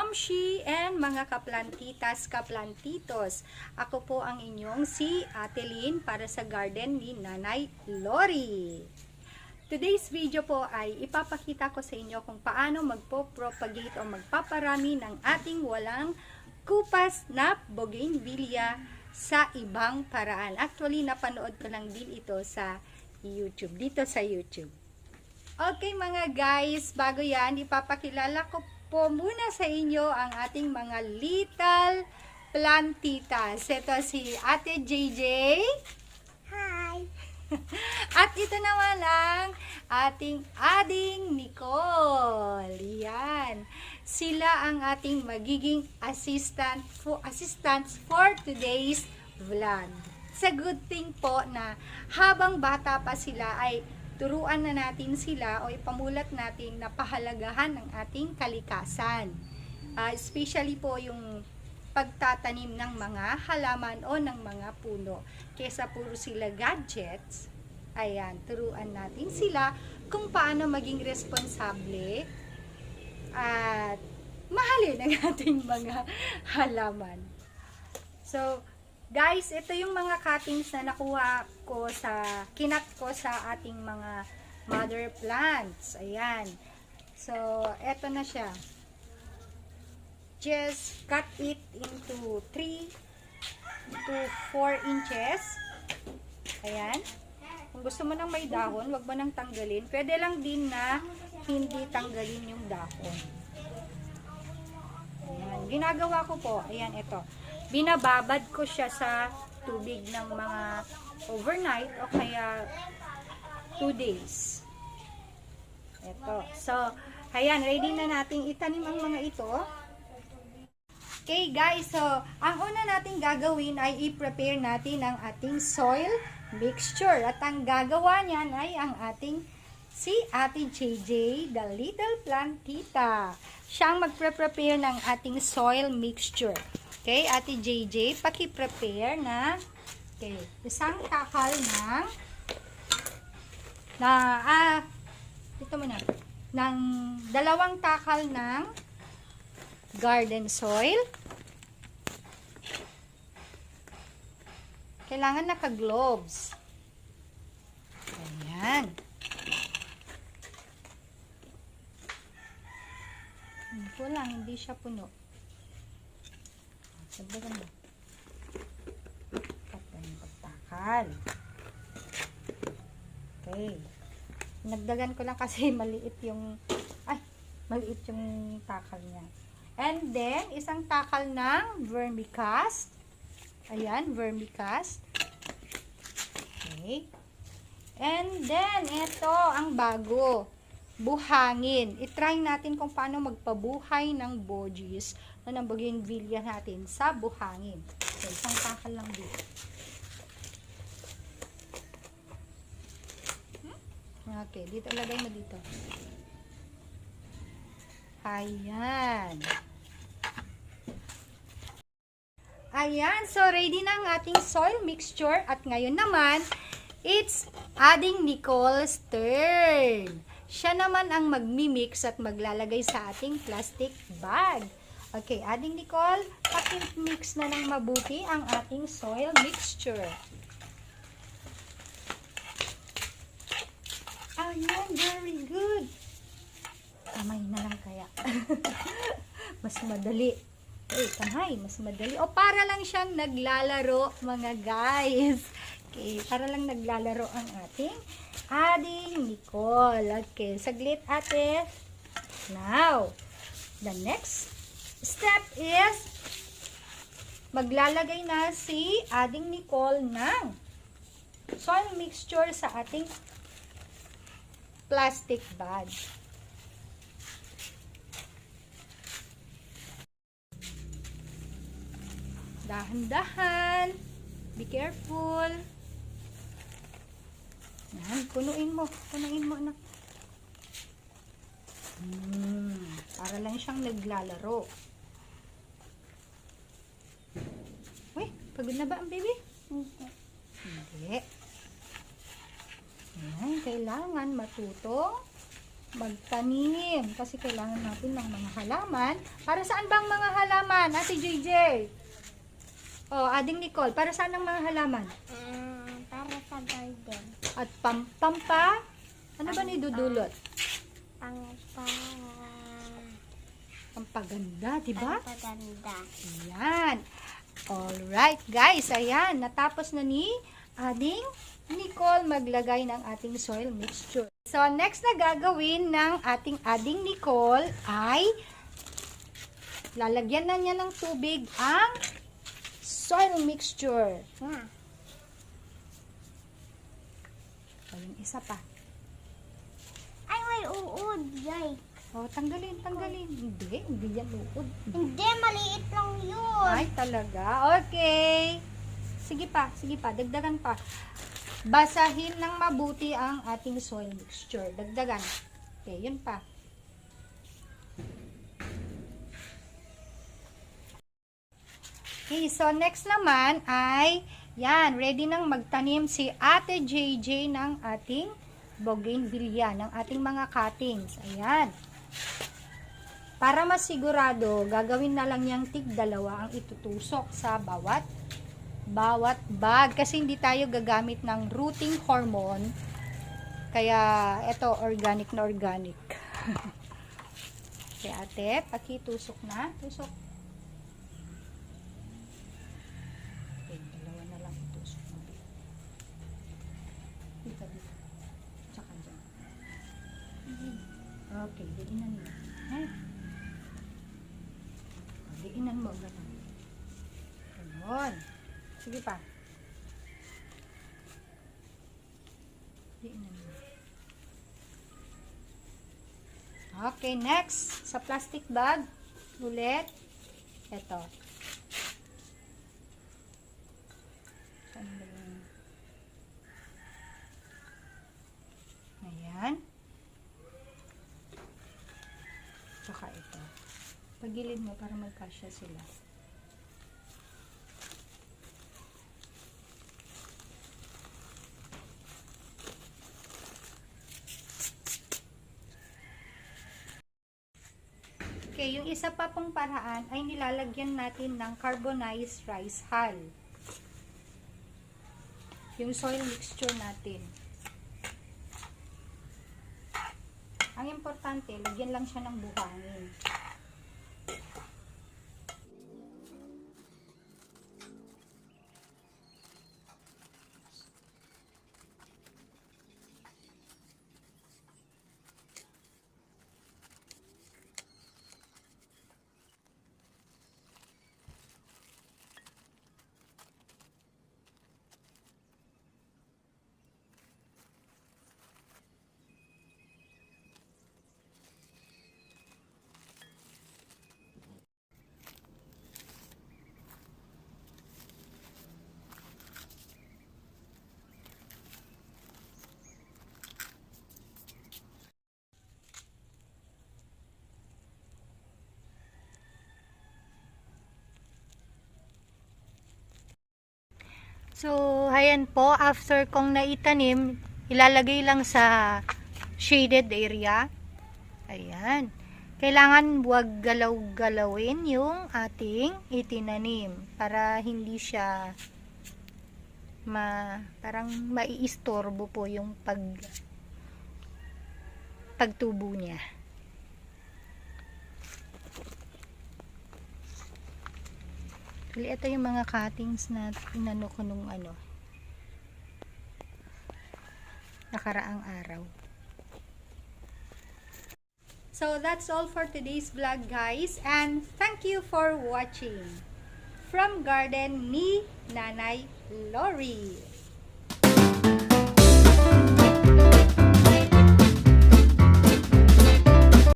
kamamshi and mga kaplantitas, kaplantitos. Ako po ang inyong si Ate Lynn para sa garden ni Nanay Lori. Today's video po ay ipapakita ko sa inyo kung paano magpo-propagate o magpaparami ng ating walang kupas na bougainvillea sa ibang paraan. Actually, napanood ko lang din ito sa YouTube, dito sa YouTube. Okay mga guys, bago yan, ipapakilala ko po muna sa inyo ang ating mga little plantitas. Ito si Ate JJ. Hi! At ito naman ang ating Ading Nicole. Yan. Sila ang ating magiging assistants for today's vlog. It's a good thing po na habang bata pa sila ay turuan na natin sila o ipamulat natin na pahalagahan ng ating kalikasan. Especially po yung pagtatanim ng mga halaman o ng mga puno. Kesa puro sila gadgets, ayan, turuan natin sila kung paano maging responsable at mahalin ang ating mga halaman. So, guys, ito yung mga cuttings na nakuha ko kinat ko sa ating mga mother plants. Ayan. So, eto na siya. Just cut it into 3 to 4 inches. Ayan. Kung gusto mo nang may dahon, wag mo nang tanggalin. Pwede lang din na hindi tanggalin yung dahon. Ayan. Ginagawa ko po, ayan, ito. Binababad ko siya sa tubig ng mga overnight o kaya 2 days. Ito. So, ayan, ready na nating itanim ang mga ito. Okay guys, so, ang una nating gagawin ay i-prepare natin ang ating soil mixture. At ang gagawa niyan ay ang ating si Ate JJ, the little plantita. Siya ang magpre-prepare ng ating soil mixture. Okay, Ate JJ, paki-prepare na isang takal ng 2 takal ng garden soil. Kailangan naka-gloves. Ayan. Ito lang, hindi siya puno. Sagdagan mo. Kapag pagtakal. Okay. Nagdagan ko lang kasi maliit yung takal niya. And then, isang takal ng vermicast. Ayan, vermicast. Okay. And then, ito ang bago. Buhangin. I-try natin kung paano magpabuhay ng bogies o ng bougainvillea natin sa buhangin. So, isang takal lang dito. Okay, dito lagay mo dito. Ayan. Ayan, so ready na ang ating soil mixture. At ngayon naman, it's Ading Nicole's turn. Siya naman ang magmimix at maglalagay sa ating plastic bag. Okay, Ading Nicole, paki-mix na ng mabuti ang ating soil mixture. Ayan, very good. Kamay na lang kaya. Mas madali. Kamay, mas madali. O, para lang siyang naglalaro, mga guys. Okay, para lang naglalaro ang ating Ading Nicole. Okay, saglit ate. Now, the next step is maglalagay na si Ading Nicole ng soil mixture sa ating plastic bag. Dahan-dahan. Be careful. Yan, punuin mo. Punuin mo, anak. Para lang siyang naglalaro. Uy, pagod na ba ang baby? Hindi. Yan, kailangan matutong magtanim. Kasi kailangan natin ng mga halaman. Para saan bang mga halaman, Ate JJ? Oh, Ading Nicole, para saan ang mga halaman? Para sa garden. At pampampa, ano ba ni dudulot? Pampaganda, di ba? Paganda. Ayan. Alright, guys. Ayan. Natapos na ni Ading Nicole maglagay ng ating soil mixture. So, next na gagawin ng ating Ading Nicole ay lalagyan na niya ng tubig ang soil mixture. O, yung isa pa. Ay, may uod, yay. O, tanggalin. Hindi yan uod. Hindi, maliit lang yun. Ay, talaga? Okay. Sige pa. Dagdagan pa. Basahin ng mabuti ang ating soil mixture. Dagdagan. Okay, yun pa. Okay, so next naman ay, yan, ready nang magtanim si Ate JJ ng ating bougainvillea, ng ating mga cuttings. Ayan. Para masigurado, gagawin na lang niyang tig-dalawa ang itutusok sa bawat bag. Kasi hindi tayo gagamit ng rooting hormone. Kaya, ito, organic na organic. Okay, ate, pakitusok na. Tusok. Okay, dalawa na lang itusok mo. Dito. Tsaka dyan. Okay, diinan mo. Ha? Diinan mo. Ganon. Sige pa. Diinan mo. Okay, next. Sa plastic bag. Ulit. Ito. Ayan. Tsaka ito. Pagilid mo para magkasya sila. Okay, yung isa pa pong paraan ay nilalagyan natin ng carbonized rice hull. Yung soil mixture natin. Ang importante, lagyan lang siya ng buhangin. So, ayan po, after kong naitanim, ilalagay lang sa shaded area. Ayan. Kailangan huwag galaw-galawin yung ating itinanim para hindi siya parang maiistorbo po yung pagtubo niya. Ito yung mga cuttings na inano ko nung nakaraang araw. So that's all for today's vlog, guys, and thank you for watching. From garden ni Nanay Lori.